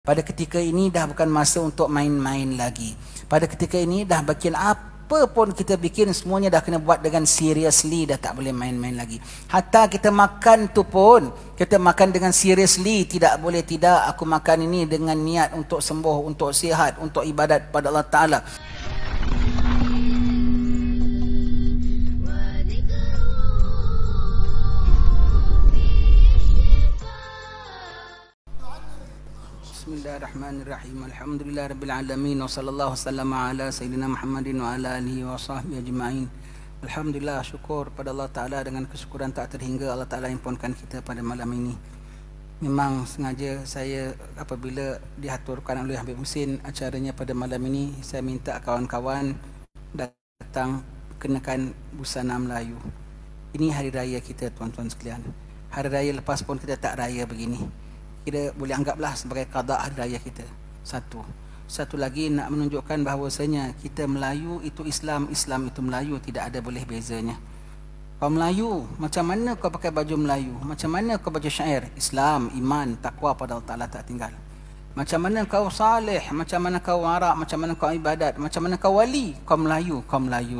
Pada ketika ini dah bukan masa untuk main-main lagi. Pada ketika ini dah bikin apa pun kita bikin, semuanya dah kena buat dengan seriously, dah tak boleh main-main lagi. Hatta kita makan tu pun, kita makan dengan seriously, tidak boleh tidak. Aku makan ini dengan niat untuk sembuh, untuk sihat, untuk ibadat pada Allah Ta'ala. Bismillahirrahmanirrahim. Alhamdulillah rabbil alamin wa sallallahu wasallama ala sayyidina Muhammadin wa ala alihi wa sahbihi ajma'in. Alhamdulillah, syukur pada Allah Ta'ala, dengan kesyukuran tak terhingga Allah Ta'ala himpunkan kita pada malam ini. Memang sengaja saya apabila diaturkan oleh Habib Husin acaranya pada malam ini, saya minta kawan-kawan datang kenakan busana Melayu. Ini hari raya kita, tuan-tuan sekalian. Hari raya lepas pun kita tak raya begini. Kita boleh anggaplah sebagai qada hari raya kita. Satu lagi nak menunjukkan bahawasanya kita Melayu itu Islam, Islam itu Melayu, tidak ada boleh bezanya. Kau Melayu, macam mana kau pakai baju Melayu? Macam mana kau baca syair? Islam, iman, takwa pada Allah Ta'ala tak tinggal. Macam mana kau salih, macam mana kau warak, macam mana kau ibadat, macam mana kau wali, kau Melayu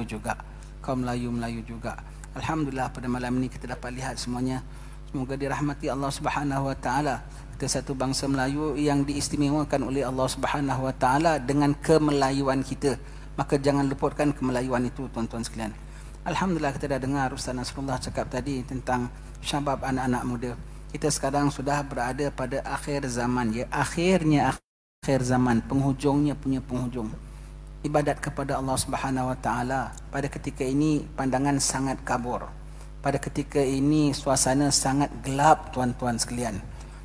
juga. Kau Melayu juga. Alhamdulillah pada malam ini kita dapat lihat semuanya. Semoga dirahmati Allah Subhanahu Wa Ta'ala. Kita satu bangsa Melayu yang diistimewakan oleh Allah Subhanahu Wa Ta'ala dengan kemelayuan kita. Maka jangan luputkan kemelayuan itu, tuan-tuan sekalian. Alhamdulillah kita dah dengar Ustaz Nasrullah cakap tadi tentang syabab, anak-anak muda. Kita sekarang sudah berada pada akhir zaman, ya. Akhirnya akhir zaman, penghujungnya punya penghujung. Ibadat kepada Allah Subhanahu Wa Ta'ala pada ketika ini pandangan sangat kabur. Pada ketika ini suasana sangat gelap, tuan-tuan sekalian.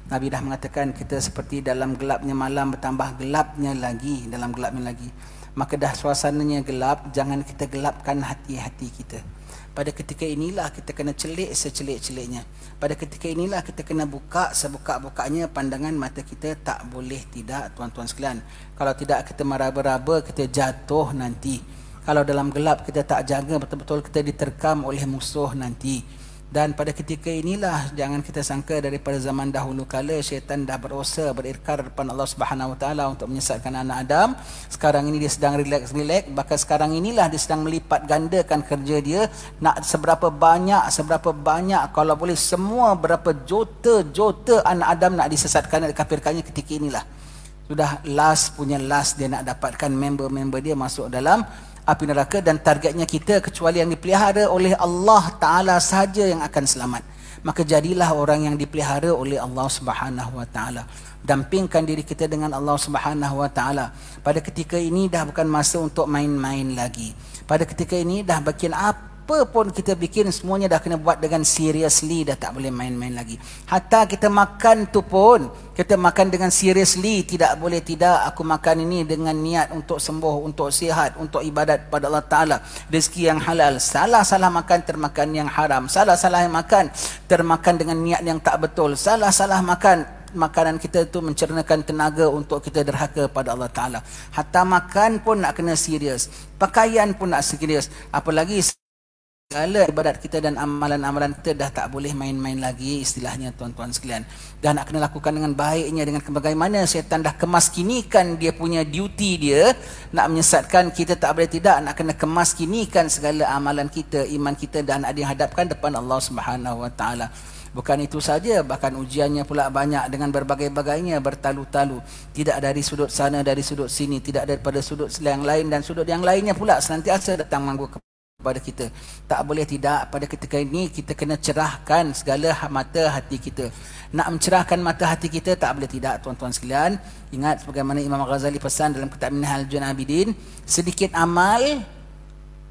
Nabi dah mengatakan kita seperti dalam gelapnya malam bertambah gelapnya lagi, dalam gelapnya lagi. Maka dah suasananya gelap, jangan kita gelapkan hati-hati kita. Pada ketika inilah kita kena celik secelik-celiknya. Pada ketika inilah kita kena buka sebuka-bukanya pandangan mata kita, tak boleh tidak, tuan-tuan sekalian. Kalau tidak kita meraba-raba, kita jatuh nanti. Kalau dalam gelap kita tak jaga betul-betul, kita diterkam oleh musuh nanti. Dan pada ketika inilah jangan kita sangka daripada zaman dahulu kala syaitan dah berusaha berikrar depan Allah Subhanahu Wa Taala untuk menyesatkan anak Adam. Sekarang ini dia sedang relax, bahkan sekarang inilah dia sedang melipat gandakan kerja dia. Nak seberapa banyak, kalau boleh semua berapa juta anak Adam nak disesatkan, nak dikafirkannya, ketika inilah sudah last dia nak dapatkan member-member dia masuk dalam api neraka, dan targetnya kita kecuali yang dipelihara oleh Allah Ta'ala saja yang akan selamat. Maka jadilah orang yang dipelihara oleh Allah Subhanahu Wa Ta'ala. Dampingkan diri kita dengan Allah Subhanahu Wa Ta'ala. Pada ketika ini dah bukan masa untuk main-main lagi. Pada ketika ini dah bikin apa pun kita bikin, semuanya dah kena buat dengan seriously, dah tak boleh main-main lagi. Hatta kita makan tu pun, kita makan dengan seriously, tidak boleh tidak. Aku makan ini dengan niat untuk sembuh, untuk sihat, untuk ibadat pada Allah Ta'ala. Rezeki yang halal. Salah-salah makan, termakan yang haram. Salah-salah yang makan, termakan dengan niat yang tak betul. Salah-salah makan, makanan kita itu mencernakan tenaga untuk kita derhaka pada Allah Ta'ala. Hatta makan pun nak kena serius. Pakaian pun nak serius. Apalagi segala ibadat kita dan amalan-amalan kita dah tak boleh main-main lagi, istilahnya, tuan-tuan sekalian. Dah nak kena lakukan dengan baiknya, dengan bagaimana syaitan dah kemaskinikan dia punya duty dia, nak menyesatkan kita, tak boleh tidak, nak kena kemaskinikan segala amalan kita, iman kita, dan nak dihadapkan depan Allah Subhanahu Wa Ta'ala. Bukan itu saja, bahkan ujiannya pula banyak dengan berbagai-bagainya, bertalu-talu. Tidak dari sudut sana, dari sudut sini, tidak daripada sudut yang lain, dan sudut yang lainnya pula senantiasa datang manggu kepada kita. Tak boleh tidak, pada ketika ini kita kena cerahkan segala mata hati kita. Nak mencerahkan mata hati kita, tak boleh tidak, tuan-tuan sekalian. Ingat sebagaimana Imam Ghazali pesan dalam kitab Minhajul Abidin, sedikit amal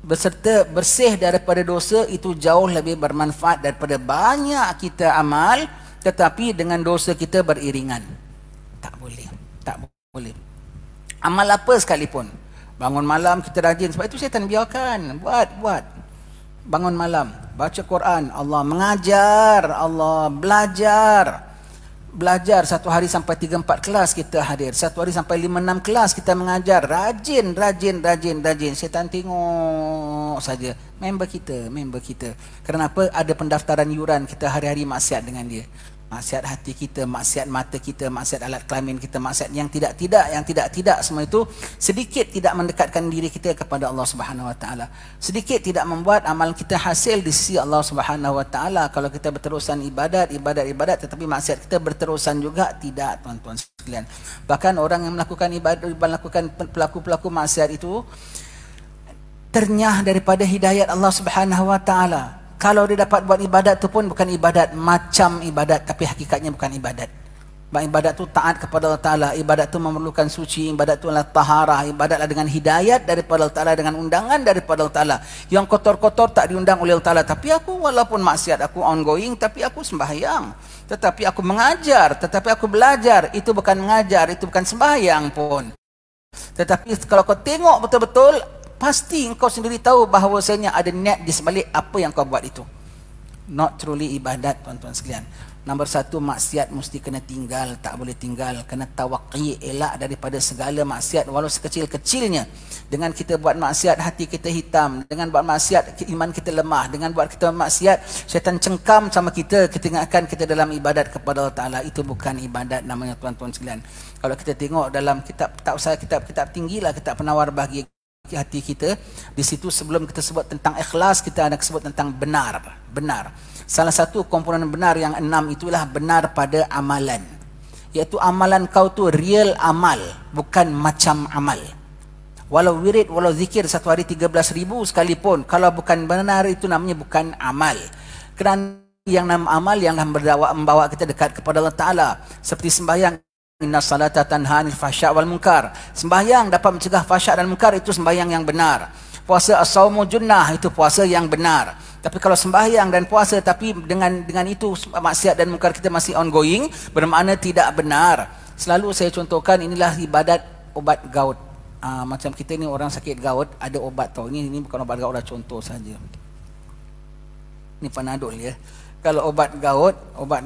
beserta bersih daripada dosa itu jauh lebih bermanfaat daripada banyak kita amal tetapi dengan dosa kita beriringan. Tak boleh. Amal apa sekalipun, bangun malam kita rajin, sebab itu syaitan biarkan buat. Bangun malam, baca Quran, Allah mengajar, Allah belajar 1 hari sampai 3-4 kelas kita hadir, 1 hari sampai 5-6 kelas kita mengajar, rajin. Syaitan tengok saja member kita. Kenapa? Ada pendaftaran yuran, kita hari-hari maksiat dengan dia. Maksiat hati kita, maksiat mata kita, maksiat alat kelamin kita, maksiat yang tidak, semua itu sedikit tidak mendekatkan diri kita kepada Allah Subhanahu Wa Taala. Sedikit tidak membuat amal kita hasil di sisi Allah Subhanahu Wa Taala. Kalau kita berterusan ibadat, tetapi maksiat kita berterusan juga tidak, tuan-tuan sekalian. Bahkan orang yang melakukan ibadat, melakukan pelaku-pelaku maksiat itu ternyah daripada hidayat Allah Subhanahu Wa Taala. Kalau dia dapat buat ibadat tu pun bukan ibadat macam ibadat, tapi hakikatnya bukan ibadat. Ibadat tu taat kepada Allah Ta'ala, ibadat tu memerlukan suci, ibadat tu adalah taharah, ibadatlah dengan hidayat daripada Allah Ta'ala, dengan undangan daripada Allah Ta'ala. Yang kotor-kotor tak diundang oleh Allah Ta'ala. Tapi aku walaupun maksiat aku ongoing, tapi aku sembahyang. Tetapi aku mengajar, tetapi aku belajar. Itu bukan mengajar, itu bukan sembahyang pun. Tetapi kalau kau tengok betul-betul, pasti engkau sendiri tahu bahawasanya ada niat di sebalik apa yang kau buat itu. Not truly ibadat, tuan-tuan sekalian. Nombor satu, maksiat mesti kena tinggal, tak boleh tinggal. Kena tawaqi, elak daripada segala maksiat walau sekecil-kecilnya. Dengan kita buat maksiat, hati kita hitam. Dengan buat maksiat, iman kita lemah. Dengan buat kita maksiat, syaitan cengkam sama kita, ketinggalkan kita dalam ibadat kepada Allah Ta'ala. Itu bukan ibadat namanya, tuan-tuan sekalian. Kalau kita tengok dalam kitab, tak usah kitab tinggilah, kitab penawar bahagia hati kita, di situ sebelum kita sebut tentang ikhlas, kita ada sebut tentang benar. Salah satu komponen benar yang 6 itulah benar pada amalan, iaitu amalan kau tu real amal, bukan macam amal. Walau wirid, walau zikir satu hari 13,000 sekalipun, kalau bukan benar itu namanya bukan amal. Kerana yang nama amal yang membawa kita dekat kepada Allah Ta'ala, seperti sembahyang. Inna salata tanha 'anil fahsya' wal munkar. Sembahyang dapat mencegah fahsya' dan munkar, itu sembahyang yang benar. Puasa as-saumu junnah, itu puasa yang benar. Tapi kalau sembahyang dan puasa tapi dengan itu maksiat dan munkar kita masih ongoing, bermakna tidak benar. Selalu saya contohkan, inilah ibadat obat gout. Macam kita ni orang sakit gout, ada obat tau. Ini bukan obat gout lah, contoh saja. Ini Panadol ya. Kalau obat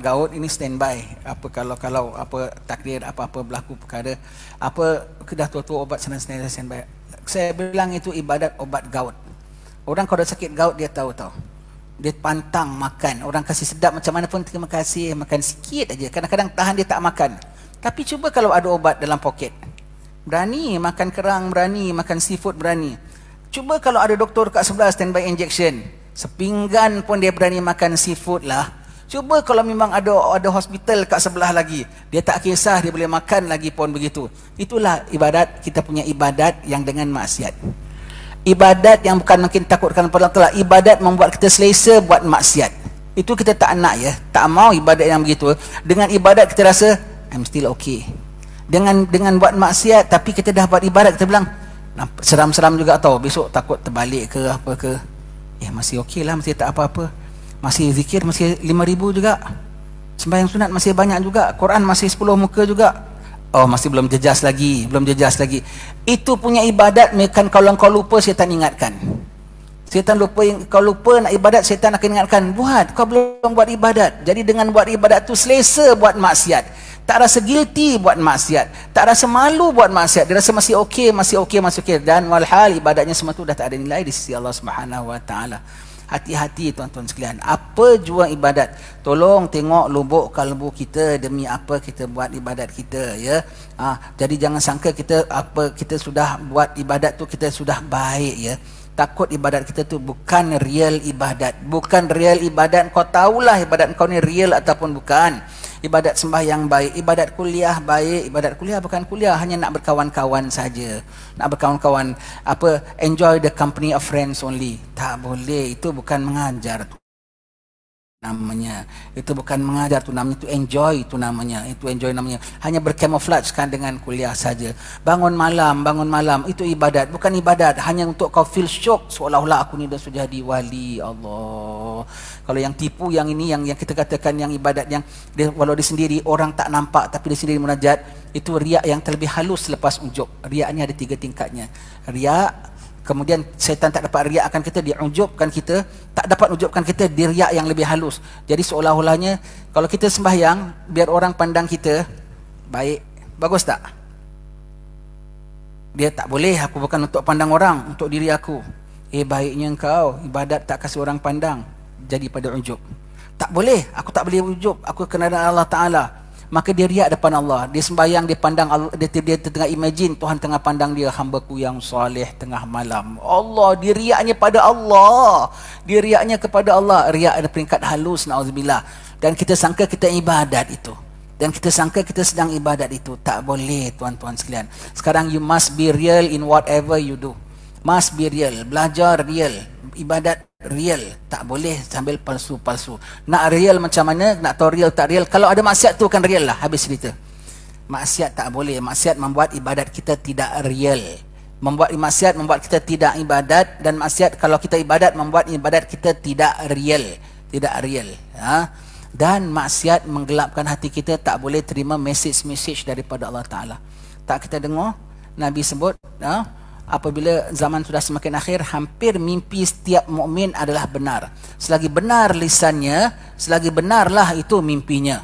gout ini standby. Kalau apa takdir, apa berlaku perkara, apa kedah tua-tua obat senang-senang standby. Saya bilang itu ibadat obat gout. Orang kalau dah sakit gout dia tahu. Dia pantang makan. Orang kasih sedap macam mana pun terima kasih, makan sikit aja. Kadang-kadang tahan dia tak makan. Tapi cuba kalau ada obat dalam poket. Berani makan kerang, berani makan seafood, berani. Cuba kalau ada doktor kat sebelah standby injection. Sepinggan pun dia berani makan seafood lah. Cuba kalau memang ada hospital kat sebelah lagi, dia tak kisah, dia boleh makan lagi pun begitu. Itulah ibadat, kita punya ibadat yang dengan maksiat. Ibadat yang bukan makin takutkan pada Allah Ta'ala, ibadat membuat kita selesa buat maksiat. Itu kita tak nak ya, tak mau ibadat yang begitu. Dengan ibadat kita rasa I'm still okay. Dengan buat maksiat tapi kita dah buat ibadat, kita bilang seram-seram juga tau, besok takut terbalik ke apa ke. Masih okey lah, masih tak apa-apa. Masih zikir, masih 5,000 juga. Sembahyang sunat masih banyak juga. Quran masih 10 muka juga. Oh, masih belum jejas lagi. Itu punya ibadat, kalau kau lupa, syaitan ingatkan. Kau lupa nak ibadat, syaitan akan ingatkan. Buat, kau belum buat ibadat. Jadi dengan buat ibadat tu selesa buat maksiat. Tak rasa guilty buat maksiat, tak rasa malu buat maksiat, dia rasa masih okey. Dan walhal ibadatnya semua tu dah tak ada nilai di sisi Allah Subhanahu Wa Taala. Hati-hati tuan-tuan sekalian. Apa jua ibadat, tolong tengok lubuk kalbu kita, demi apa kita buat ibadat kita ya. Jadi jangan sangka kita sudah buat ibadat tu kita sudah baik ya. Takut ibadat kita tu bukan real ibadat. Kau tahulah ibadat kau ni real ataupun bukan. Ibadat sembahyang baik, ibadat kuliah baik. Ibadat kuliah bukan kuliah hanya nak berkawan-kawan saja. Nak berkawan-kawan, enjoy the company of friends only. Tak boleh, itu bukan mengajar tu namanya. Itu bukan mengajar tu namanya, itu enjoy tu namanya. Hanya bercamouflagekan dengan kuliah saja. Bangun malam, itu ibadat, bukan ibadat hanya untuk kau feel shock seolah-olah aku ni dah sudah jadi wali Allah. Kalau yang tipu yang ini, yang kita katakan yang ibadat yang dia, walau dia sendiri orang tak nampak tapi dia sendiri munajat, itu riak yang terlebih halus selepas ujub. Riak ni ada 3 tingkatnya. Riak, kemudian syaitan tak dapat riakkan kita, dia ujubkan kita. Tak dapat ujubkan kita, dia riak yang lebih halus. Jadi seolah-olahnya kalau kita sembahyang biar orang pandang kita baik, bagus tak? Dia tak boleh, aku bukan untuk pandang orang, untuk diri aku. Baiknya engkau ibadat tak kasih orang pandang, jadi pada ujub. Tak boleh, aku tak boleh ujub, aku kena dengan Allah Ta'ala. Maka dia riak depan Allah. Dia sembahyang, dia pandang Allah, dia tengah imagine Tuhan tengah pandang dia, hambaku yang soleh tengah malam. Allah, dia riaknya pada Allah. Dia riaknya kepada Allah. Riak ada peringkat halus, na'udzubillah. Dan kita sangka kita ibadat itu. Dan kita sangka kita sedang ibadat itu. Tak boleh, tuan-tuan sekalian. Sekarang you must be real in whatever you do. Must be real. Belajar real. Ibadat real. Tak boleh sambil palsu-palsu. Nak real macam mana, nak tahu real tak real. Kalau ada maksiat tu kan real lah, habis cerita. Maksiat tak boleh. Maksiat membuat ibadat kita tidak real. Membuat maksiat membuat kita tidak ibadat. Dan maksiat kalau kita ibadat membuat ibadat kita tidak real. Tidak real. Dan maksiat menggelapkan hati kita. Tak boleh terima message daripada Allah Ta'ala. Tak kita dengar Nabi sebut, apabila zaman sudah semakin akhir, hampir mimpi setiap mukmin adalah benar. Selagi benar lisannya, selagi benarlah itu mimpinya.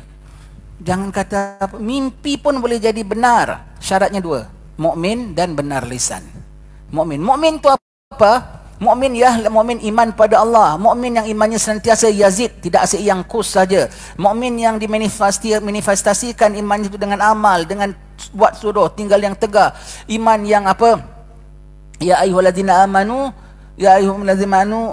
Jangan kata mimpi pun boleh jadi benar. Syaratnya dua, mukmin dan benar lisan. Mukmin tu apa? Mukmin ialah mukmin iman pada Allah. Mukmin yang imannya senantiasa yazid, tidak asyik yang kus saja. Mukmin yang dimanifestasikan iman itu dengan amal, dengan buat suruh, tinggal yang tegak. Iman yang apa? Ya ayyuhallazina amanu, ya ayyuhallazina amanu,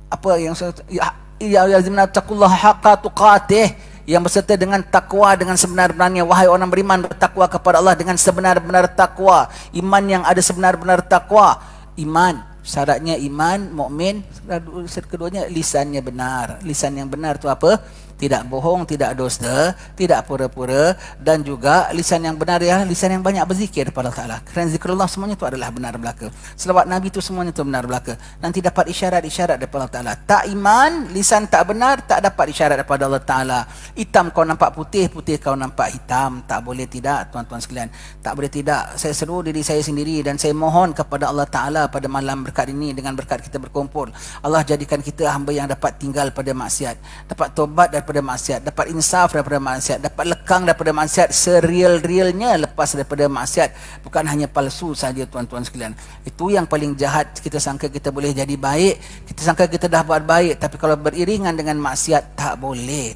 apa yang ya ayyuhallazina taqullaha haqqa tuqatih, yang berserta dengan takwa dengan sebenar-benarnya. Wahai orang beriman, bertakwa kepada Allah dengan sebenar-benar takwa. Iman yang ada sebenar-benar takwa. Iman, syaratnya iman, mukmin. Keduanya lisannya benar. Lisan yang benar tu apa? Tidak bohong, tidak dusta, tidak pura-pura, dan juga lisan yang benar ialah lisan yang banyak berzikir kepada Allah Ta'ala. Kerana zikrullah semuanya itu adalah benar belaka. Selawat Nabi itu semuanya itu benar belaka. Nanti dapat isyarat-isyarat daripada Allah Ta'ala. Tak iman, lisan tak benar, tak dapat isyarat daripada Allah Ta'ala. Hitam kau nampak putih, putih kau nampak hitam. Tak boleh tidak, tuan-tuan sekalian. Tak boleh tidak. Saya seru diri saya sendiri dan saya mohon kepada Allah Ta'ala pada malam berkat ini, dengan berkat kita berkumpul, Allah jadikan kita hamba yang dapat tinggal pada maksiat, dapat tobat daripada maksiat, dapat insaf daripada maksiat, dapat lekang daripada maksiat sereal-realnya lepas daripada maksiat, bukan hanya palsu saja, tuan-tuan sekalian. Itu yang paling jahat. Kita sangka kita boleh jadi baik, kita sangka kita dah buat baik, tapi kalau beriringan dengan maksiat, tak boleh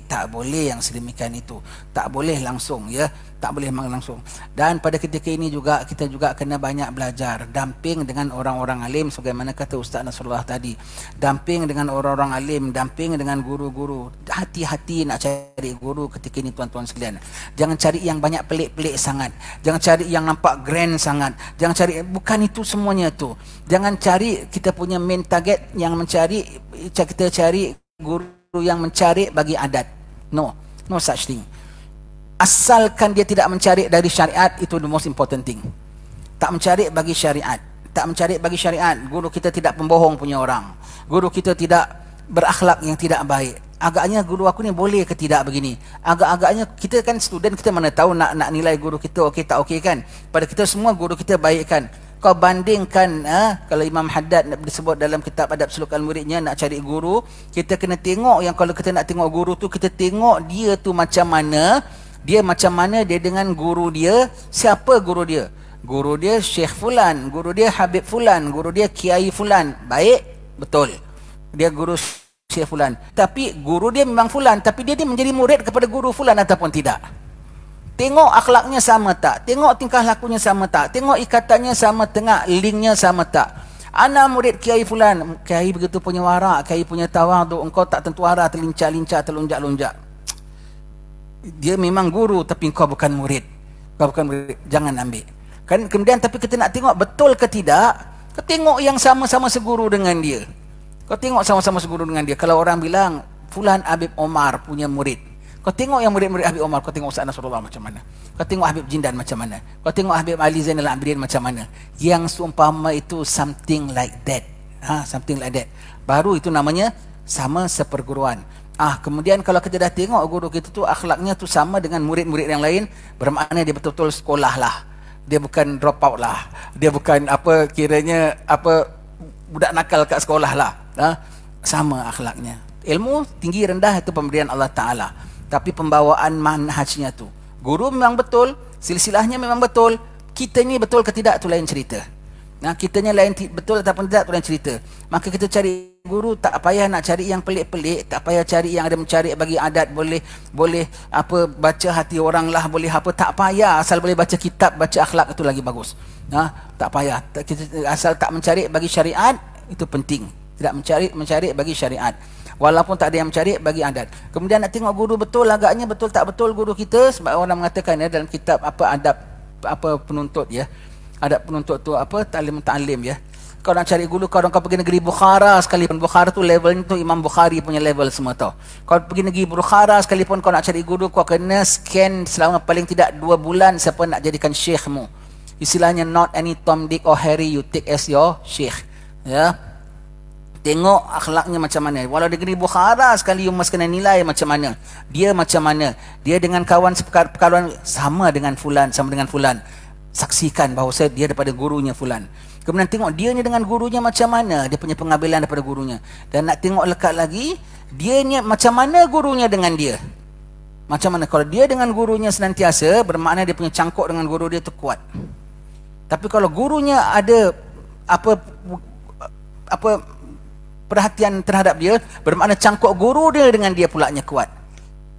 yang sedemikian itu. Tak boleh langsung, ya. Tak boleh langsung. Dan pada ketika ini juga kita juga kena banyak belajar, damping dengan orang-orang alim sebagaimana kata Ustaz Nasrullah tadi. Damping dengan orang-orang alim, damping dengan guru-guru. Hati-hati nak cari guru ketika ini, tuan-tuan sekalian. Jangan cari yang banyak pelik-pelik sangat. Jangan cari yang nampak grand sangat. Jangan cari, bukan itu semuanya tu. Jangan cari kita punya main target yang mencari, kita cari guru yang mencari bagi adat. No such thing. Asalkan dia tidak mencari dari syariat, itu the most important thing. Tak mencari bagi syariat. Tak mencari bagi syariat. Guru kita tidak pembohong punya orang. Guru kita tidak berakhlak yang tidak baik. Agaknya guru aku ni boleh ke tidak begini. Agak-agaknya kita kan student, kita mana tahu nak nilai guru kita okey tak okey kan. Pada kita semua guru kita baik kan. Kau bandingkan, kalau Imam Haddad disebut dalam kitab Adab Suluk Al-Muridnya, nak cari guru, kita kena tengok yang kalau kita nak tengok guru tu, kita tengok dia tu macam mana. Dia macam mana dia dengan guru dia. Siapa guru dia? Guru dia Syekh Fulan, guru dia Habib Fulan, guru dia Kiai Fulan. Baik, betul. Dia guru Syekh Fulan. Tapi guru dia memang Fulan, tapi dia menjadi murid kepada guru Fulan ataupun tidak? Tengok akhlaknya sama tak? Tengok tingkah lakunya sama tak? Tengok ikatannya sama tengah, linknya sama tak? Ana murid Kiai Fulan. Kiai begitu punya warak, Kiai punya tawaduk. Engkau tak tentu arah, terlincah-lincah, terlunjak-lunjak. Dia memang guru tapi kau bukan murid. Kau bukan murid, jangan ambil. Kan kemudian tapi kita nak tengok betul ke tidak? Kau tengok yang sama-sama seguru dengan dia. Kau tengok sama-sama seguru dengan dia. Kalau orang bilang Fulan Habib Omar punya murid, kau tengok yang murid-murid Habib Omar, kau tengok Ustaz Nasrullah macam mana? Kau tengok Habib Jindan macam mana? Kau tengok Habib Ali Zainal Abidin macam mana? Yang seumpama itu something like that. Something like that. Baru itu namanya sama seperguruan. Kemudian kalau kita dah tengok guru kita tu akhlaknya tu sama dengan murid-murid yang lain, bermakna dia betul-betul sekolah lah. Dia bukan drop out lah. Dia bukan apa kiranya apa budak nakal kat sekolah lah. Sama akhlaknya. Ilmu tinggi rendah itu pemberian Allah Ta'ala. Tapi pembawaan manhajnya tu. Guru memang betul, silsilahnya memang betul. Kita ni betul ke tidak tu lain cerita. Nah, kitanya lain betul ataupun tidak tu lain cerita. Maka kita cari guru, tak payah nak cari yang pelik-pelik, tak payah cari yang ada mencari bagi adat, boleh apa baca hati orang lah, boleh apa, tak payah, asal boleh baca kitab, baca akhlak, itu lagi bagus. Tak payah. Kita asal tak mencari bagi syariat, itu penting. Tidak mencari bagi syariat. Walaupun tak ada yang mencari bagi adat. Kemudian nak tengok guru betul, agaknya betul tak betul guru kita, sebab orang mengatakan ya dalam kitab apa adab apa penuntut ya. Adab penuntut tu apa ta'lim ya. Kau nak cari guru, kau pergi negeri Bukhara sekalipun, Bukhara tu levelnya tu Imam Bukhari punya level semua tau. Kau pergi negeri Bukhara sekalipun kau nak cari guru, kau kena scan selama paling tidak 2 bulan siapa nak jadikan syekhmu. Istilahnya not any Tom, Dick or Harry you take as your sheikh. Ya. Tengok akhlaknya macam mana. Walau di negeri Bukhara sekali, you mesti kena nilai macam mana. Dia macam mana. Dia dengan kawan perkawan sama dengan fulan, sama dengan fulan. Saksikan bahawa dia daripada gurunya fulan. Kemudian tengok dia ni dengan gurunya macam mana, dia punya pengambilan daripada gurunya. Dan nak tengok lekat lagi, dia ni macam mana gurunya dengan dia. Macam mana, kalau dia dengan gurunya senantiasa, bermakna dia punya cangkuk dengan guru dia tu kuat. Tapi kalau gurunya ada apa perhatian terhadap dia, bermakna cangkuk guru dia dengan dia pulaknya kuat.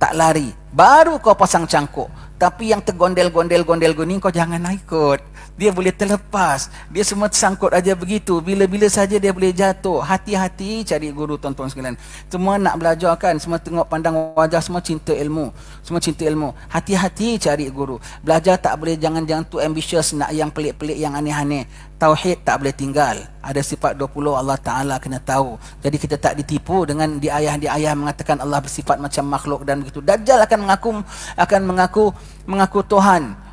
Tak lari. Baru kau pasang cangkuk. Tapi yang tergondel-gondel ni kau jangan ikut. Dia boleh terlepas. Dia semua tersangkut aja begitu. Bila-bila saja dia boleh jatuh. Hati-hati cari guru, tuan-tuan sekalian. Semua nak belajar kan, semua tengok pandang wajah, semua cinta ilmu. Semua cinta ilmu. Hati-hati cari guru. Belajar tak boleh, jangan too ambitious nak yang pelik-pelik, yang aneh-aneh. Tauhid tak boleh tinggal. Ada sifat 20 Allah Ta'ala kena tahu. Jadi kita tak ditipu dengan diayah mengatakan Allah bersifat macam makhluk dan begitu. Dajjal akan mengaku Tuhan.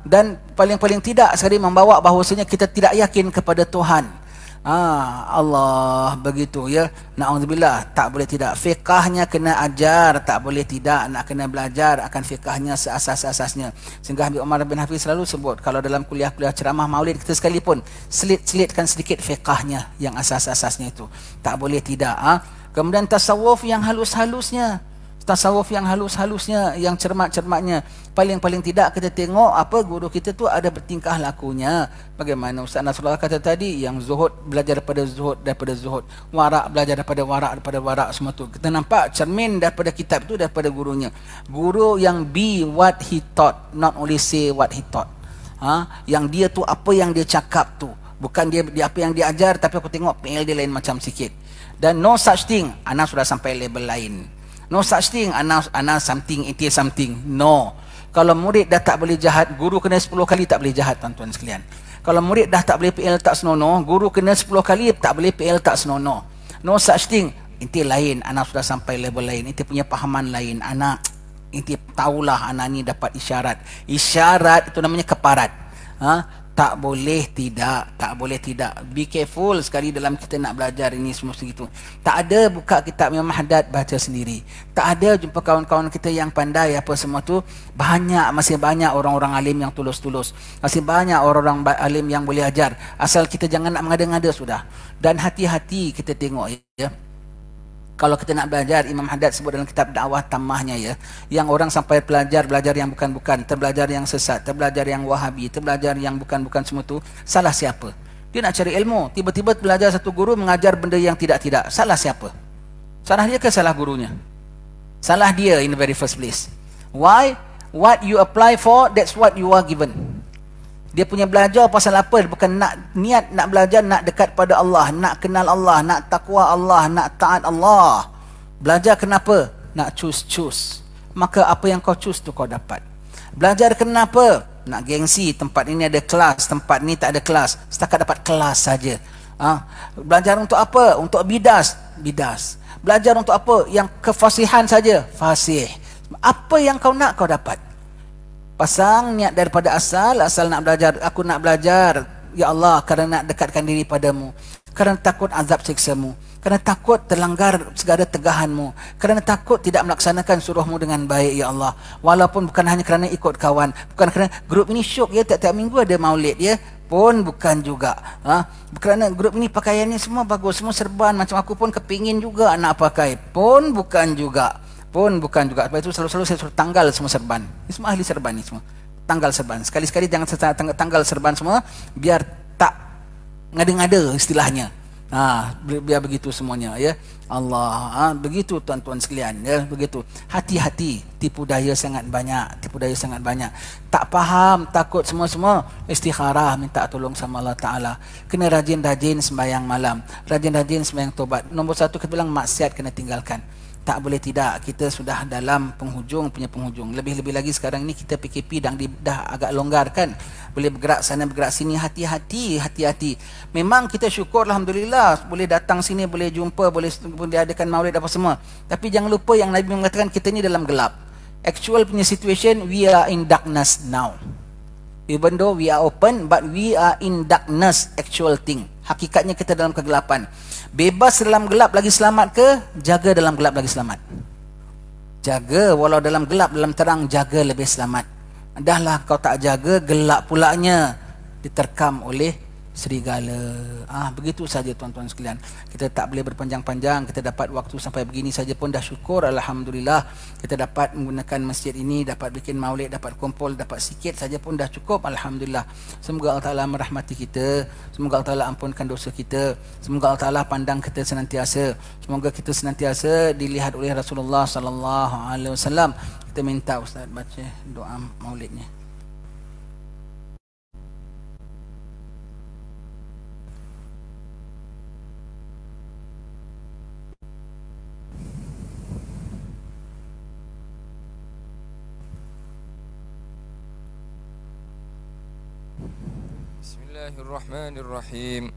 Dan paling-paling tidak sekali membawa bahawasanya kita tidak yakin kepada Tuhan. Allah begitu ya. Na'udzubillah, tak boleh tidak. Fiqahnya kena ajar, tak boleh tidak. Nak kena belajar akan fiqahnya seasas-asasnya. Sehingga Habib Umar bin Hafiz selalu sebut, kalau dalam kuliah-kuliah ceramah maulid kita sekalipun, selit-selitkan sedikit fiqahnya yang asas-asasnya itu. Tak boleh tidak. Kemudian tasawuf yang halus-halusnya. Tasawuf yang halus-halusnya, yang cermat-cermatnya. Paling-paling tidak kita tengok apa guru kita tu ada bertingkah lakunya. Bagaimana Ustaz Nasrullah kata tadi, yang zuhud belajar daripada zuhud, warak belajar daripada warak, semua tu. Kita nampak cermin daripada kitab tu, daripada gurunya. Guru yang be what he taught, not only say what he taught. Yang dia tu apa yang dia cakap tu. Bukan dia apa yang dia ajar, tapi aku tengok PL dia lain macam sikit. Dan no such thing, anak sudah sampai label lain. No such thing, ana something, it is something. No. Kalau murid dah tak boleh jahat, guru kena 10 kali tak boleh jahat, tuan-tuan sekalian. Kalau murid dah tak boleh PL tak senonoh, guru kena 10 kali tak boleh PL tak senonoh. No such thing. Inti lain, anak sudah sampai level lain. Inti punya pahaman lain. Anak, inti tahulah anak ni dapat isyarat. Isyarat itu namanya keparat. Tak boleh tidak, tak boleh tidak. Be careful sekali dalam kita nak belajar ini semua segitu. Tak ada buka kitab Imam Haddad baca sendiri. Tak ada jumpa kawan-kawan kita yang pandai apa semua tu. Masih banyak orang-orang alim yang tulus-tulus. Masih banyak orang-orang alim yang boleh ajar. Asal kita jangan nak mengada-ngada sudah. Dan hati-hati kita tengok ya. Kalau kita nak belajar, Imam Haddad sebut dalam kitab dakwah tamahnya ya, yang orang sampai belajar yang bukan-bukan, terbelajar yang sesat, terbelajar yang wahabi, terbelajar yang bukan-bukan semua tu, salah siapa? Dia nak cari ilmu, tiba-tiba belajar satu guru mengajar benda yang tidak-tidak. Salah siapa? Salah dia ke salah gurunya? Salah dia in the very first place. Why? What you apply for, that's what you are given. Dia punya belajar pasal apa? Bukan niat nak belajar, nak dekat pada Allah, nak kenal Allah, nak takwa Allah, nak taat Allah. Belajar kenapa? Nak choose. Maka apa yang kau choose tu kau dapat. Belajar kenapa? Nak gengsi, tempat ini ada kelas, tempat ni tak ada kelas. Setakat dapat kelas saja. Belajar untuk apa? Untuk bidas. Belajar untuk apa? Yang kefasihan saja. Fasih. Apa yang kau nak kau dapat. Pasang niat daripada asal nak belajar. Aku nak belajar, ya Allah, kerana nak dekatkan diri padamu, kerana takut azab siksamu, kerana takut terlanggar segala tegahanmu, kerana takut tidak melaksanakan suruhmu dengan baik, ya Allah. Walaupun bukan hanya kerana ikut kawan, bukan kerana grup ini syok ya, tiap-tiap minggu ada maulid ya, pun bukan juga. Kerana grup ini pakaiannya semua bagus, semua serban, macam aku pun kepingin juga nak pakai, pun bukan juga. Sebab itu selalu saya suruh tanggal semua serban. Ini semua ahli serban ni semua. Tanggal serban. Sekali-sekali jangan tanggal serban semua, biar tak ngada-ngada istilahnya. Biar begitu semuanya ya. Allah, begitu tuan-tuan sekalian ya, begitu. Hati-hati, tipu daya sangat banyak, tak faham, takut semua-semua, istikharah, minta tolong sama Allah Ta'ala. Kena rajin-rajin sembahyang malam, rajin-rajin sembahyang tobat. Nombor satu kita bilang maksiat kena tinggalkan. Tak boleh tidak, kita sudah dalam penghujung. Lebih-lebih lagi sekarang ni kita PKP dah agak longgar kan. Boleh bergerak sana bergerak sini, hati-hati. Memang kita syukur alhamdulillah boleh datang sini, boleh jumpa, boleh diadakan maulid apa semua. Tapi jangan lupa yang Nabi mengatakan kita ni dalam gelap. Actual punya situation, we are in darkness now. Even though we are open, but we are in darkness, actual thing. Hakikatnya kita dalam kegelapan. Bebas dalam gelap lagi selamat ke? Jaga dalam gelap lagi selamat. Jaga walau dalam gelap, dalam terang, jaga lebih selamat. Dahlah kau tak jaga, gelap pulaknya diterkam oleh serigala. Begitu saja tuan-tuan sekalian. Kita tak boleh berpanjang-panjang. Kita dapat waktu sampai begini saja pun dah syukur alhamdulillah. Kita dapat menggunakan masjid ini, dapat bikin maulid, dapat kumpul, dapat sikit saja pun dah cukup alhamdulillah. Semoga Allah Taala merahmati kita. Semoga Allah Taala ampunkan dosa kita. Semoga Allah Taala pandang kita senantiasa. Semoga kita senantiasa dilihat oleh Rasulullah sallallahu alaihi wasallam. Kita minta ustaz baca doa maulidnya. Bismillahirrahmanirrahim.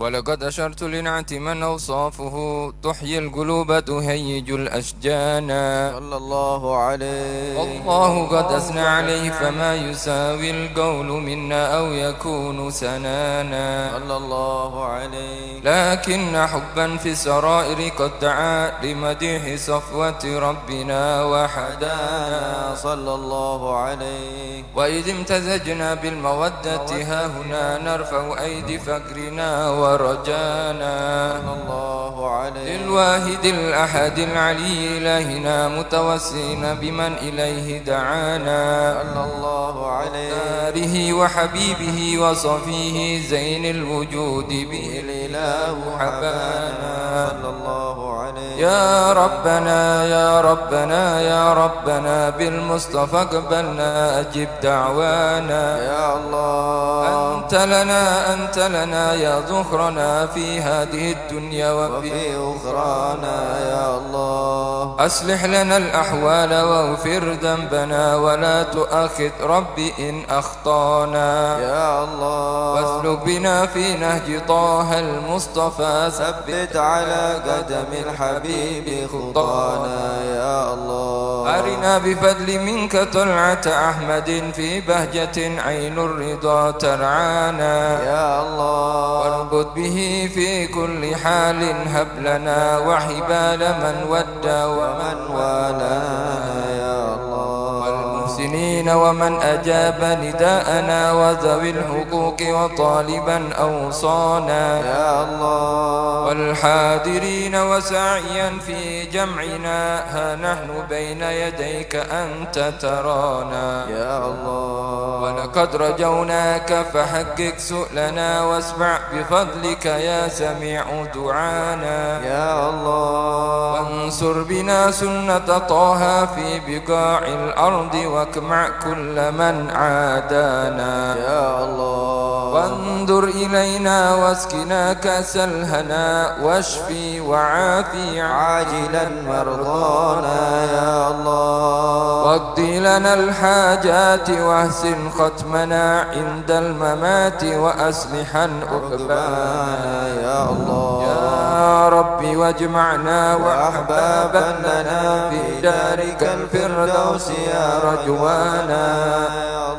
ولقد أشرت لنعت من أوصافه تحيي القلوب تهيج الأشجان صلى الله عليه. والله قد أثنى عليه فما يساوي القول منا أو يكون سنانا صلى الله عليه. لكن حبا في السرائر قد دعا لمديح صفوة ربنا وحدانا صلى الله عليه. وإذ امتزجنا بالمودة ها هنا نرفع أيدي فقرنا ورجانا صلى الله عليه. للواحد الأحد العلي إلهنا متوسلين بمن إليه دعانا صلى الله عليه. داره وحبيبه وصفيه زين الوجود به الإله حبانا صلى الله عليه. يا ربنا يا ربنا يا ربنا بالمصطفى اقبلنا أجب دعوانا يا الله. أنت لنا يا ذخرنا في هذه الدنيا وفي أخرانا يا الله. أصلح لنا الأحوال واغفر ذنبنا ولا تؤاخذ ربي إن أخطانا يا الله. واسلك بنا في نهج طه المصطفى ثبت على قدم الحبيب خطانا يا الله. أرنا بفضل منك طلعة أحمد في بهجة عين الرضا ترعانا يا الله. واربط به في كل حال هب لنا وحبال من ودى ومن والانا يا الله. والمحسنين ومن أجاب نداءنا وذوي الحقوق وطالبا أوصانا يا الله. والحاضرين وسعيا في جمعنا ها نحن بين يديك أنت ترانا يا الله. ولقد رجوناك فحقق سؤلنا واسمع بفضلك يا سميع دعانا يا الله. وانصر بنا سنة طه في بقاع الأرض واكمع كل من عادانا يا الله. وانظر إلينا واسقنا كأس الهنا واشفي وعافي عاجلا مرضانا يا الله. واقضي لنا الحاجات واحسن ختمنا عند الممات وأصلحا عقبانا يا الله. يا ربي واجمعنا وأحبابا لنا في دارك الفردوس يا رجوانا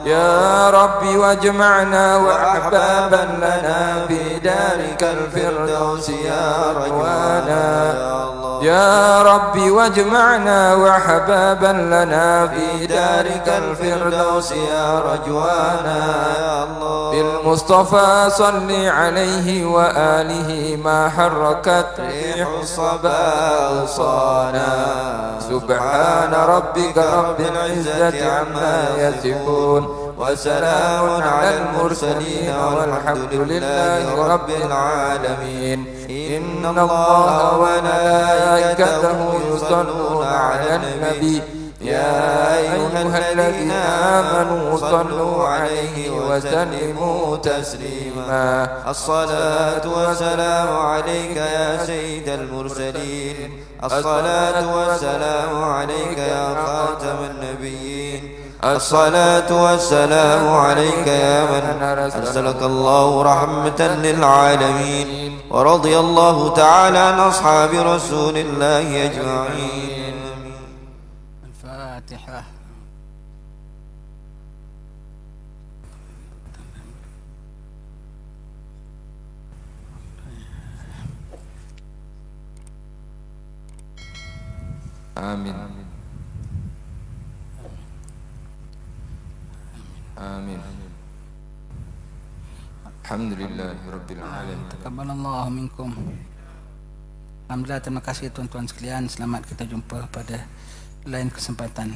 يا ربي واجمعنا وأحبابا لنا في دارك الفردوس يا رجوانا يا ربي واجمعنا وحبابا لنا في دارك الفردوس يا رجوانا يا الله. بالمصطفى صل عليه وآله ما حركت ريح الصبا أغصانا سبحان ربك رب العزة عما يصفون وسلام على المرسلين والحمد لله رب العالمين. إن الله وملائكته يصلون على النبي يا أيها الذين آمنوا صلوا عليه وسلموا تسليما. الصلاة والسلام عليك يا سيد المرسلين. الصلاة والسلام عليك يا خاتم النبيين. الصلاة والسلام عليك يا من أرسلك الله رحمة للعالمين. ورضي الله تعالى عن أصحاب رسول الله أجمعين. الفاتحة. آمين آمين. الحمد لله رب العالمين. Taqabbalallahu minkum. Alhamdulillah, terima kasih tuan-tuan sekalian. Selamat kita jumpa pada lain kesempatan.